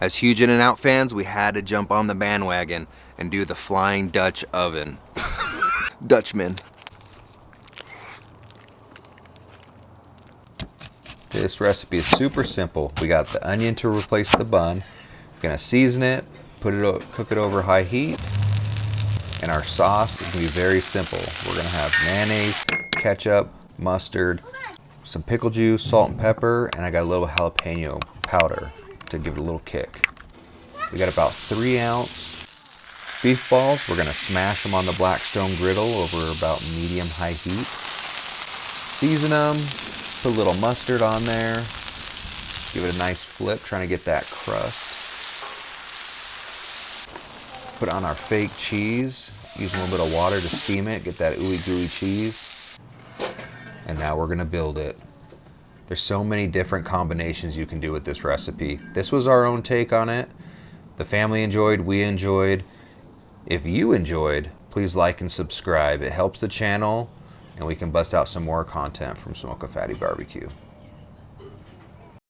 As huge In-N-Out fans, we had to jump on the bandwagon and do the Flying Dutch oven. Dutchman. This recipe is super simple. We got the onion to replace the bun. We're gonna season it, cook it over high heat, and our sauce is gonna be very simple. We're gonna have mayonnaise, ketchup, mustard, some pickle juice, salt and pepper, and I got a little jalapeno powder to give it a little kick. We got about 3-ounce beef balls. We're gonna smash them on the Blackstone griddle over about medium-high heat. Season them, put a little mustard on there, give it a nice flip, trying to get that crust. Put on our fake cheese, use a little bit of water to steam it, get that ooey gooey cheese. And now we're gonna build it. There's so many different combinations you can do with this recipe. This was our own take on it. The family enjoyed, we enjoyed. If you enjoyed, please like and subscribe. It helps the channel, and we can bust out some more content from Smoke a Fatty Barbecue.